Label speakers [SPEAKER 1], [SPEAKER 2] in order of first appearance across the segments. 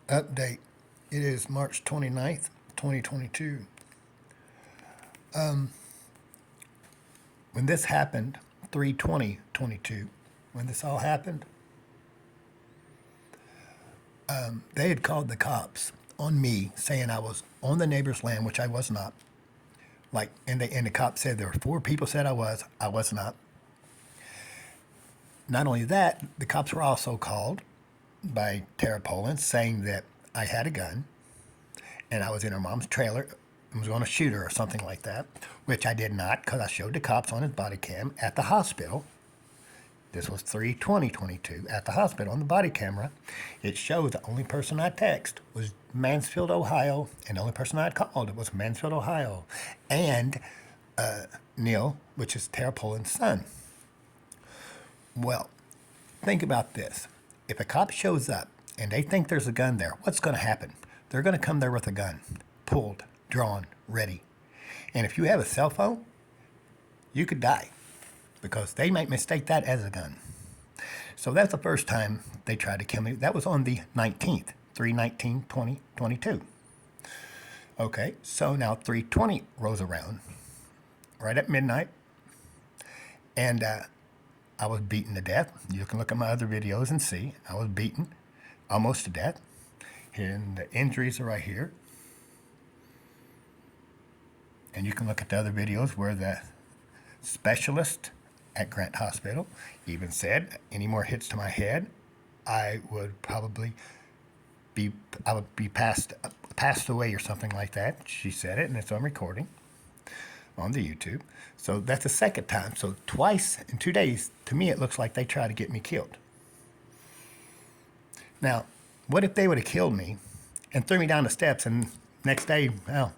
[SPEAKER 1] Update. It is March 29th, 2022. When this happened, 3/20/22, when this all happened, they had called the cops on me saying I was on the neighbor's land, which I was not. And the cops said there were four people said I was not. Not only that, the cops were also called by Tara Poland saying that I had a gun and I was in her mom's trailer and was going to shoot her or something like that, which I did not because I showed the cops on his body cam at the hospital. This was 3/20/22 at the hospital on the body camera. It showed the only person I texted was Mansfield, Ohio, and the only person I called was Mansfield, Ohio, and Neil, which is Tara Poland's son. Well, think about this. If a cop shows up and they think there's a gun there, what's going to happen? They're going to come there with a gun, pulled, drawn, ready. And if you have a cell phone, you could die because they might mistake that as a gun. So that's the first time they tried to kill me. That was on the 19th, 3/19/2022. Okay, so now 3/20 rolls around, right at midnight, and I was beaten to death. You can look at my other videos and see I was beaten almost to death. And the injuries are right here. And you can look at the other videos where the specialist at Grant Hospital even said any more hits to my head, I would be passed away or something like that. She said it, and it's on recording on the YouTube. So that's the second time. So twice in 2 days, to me, it looks like they tried to get me killed. Now, what if they would have killed me and threw me down the steps and next day, well,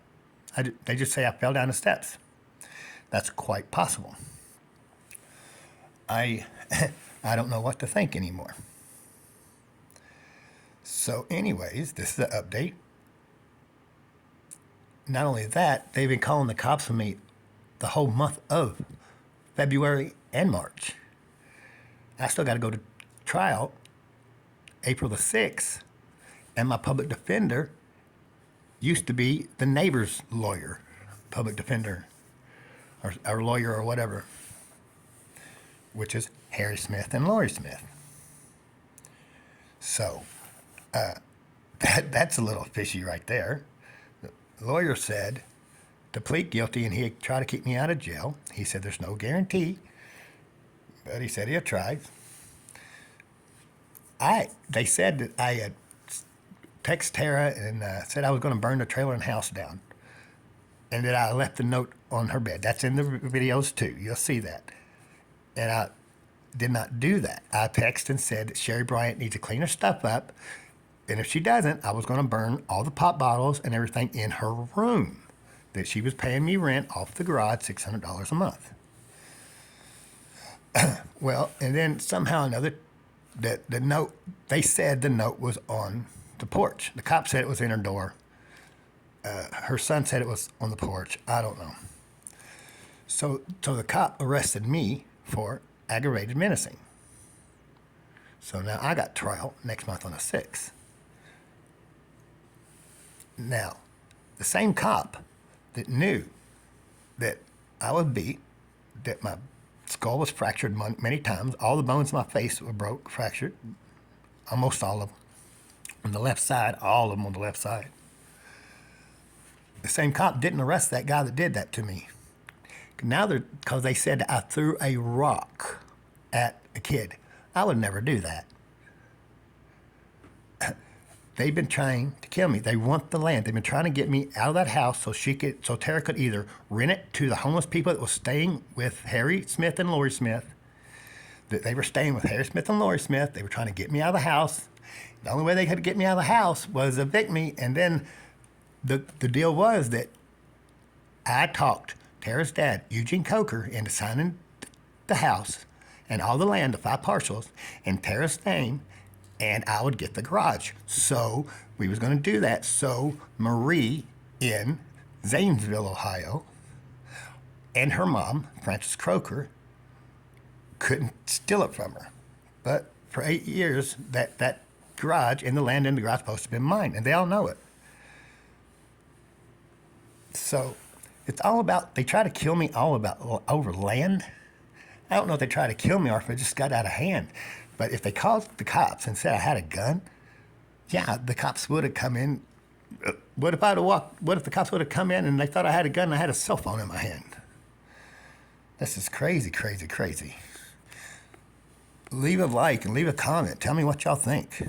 [SPEAKER 1] they just say I fell down the steps? That's quite possible. I don't know what to think anymore. So anyways, this is an update. Not only that, they've been calling the cops on me the whole month of February and March. I still got to go to trial April the 6th, and my public defender used to be the neighbor's lawyer, public defender, or lawyer or whatever, which is Harry Smith and Lori Smith. So that's a little fishy right there. The lawyer said to plead guilty, and he'd try to keep me out of jail. He said there's no guarantee, but he said he'll try. They said that I had texted Tara and said I was going to burn the trailer and house down, and that I left a note on her bed. That's in the videos too. You'll see that. And I did not do that. I texted and said that Sherry Bryant needs to clean her stuff up, and if she doesn't, I was going to burn all the pop bottles and everything in her room. That she was paying me rent off the garage, $600 a month. Well, and then somehow or another, the note, they said the note was on the porch. The cop said it was in her door. Her son said it was on the porch. I don't know. So the cop arrested me for aggravated menacing. So now I got trial next month on the 6th. Now, the same cop that knew that I was beat, that my skull was fractured many times, all the bones in my face were fractured, almost all of them. On the left side, all of them on the left side. The same cop didn't arrest that guy that did that to me. Now because they said I threw a rock at a kid. I would never do that. They've been trying to kill me. They want the land. They've been trying to get me out of that house so Tara could either rent it to the homeless people that was staying with Harry Smith and Lori Smith. That they were staying with Harry Smith and Lori Smith. They were trying to get me out of the house. The only way they could get me out of the house was evict me. And then the deal was that I talked Tara's dad, Eugene Coker, into signing the house and all the land, the 5 parcels, in Tara's name, and I would get the garage. So we was going to do that. So Marie in Zanesville, Ohio, and her mom, Frances Croker, couldn't steal it from her. But for 8 years, that garage, and the land in the garage is supposed to have been mine, and they all know it. So it's all about, they try to kill me all about over land. I don't know if they try to kill me or if it just got out of hand. But if they called the cops and said I had a gun, yeah, the cops would have come in. What if the cops would have come in and they thought I had a gun and I had a cell phone in my hand? This is crazy, crazy, crazy. Leave a like and leave a comment. Tell me what y'all think.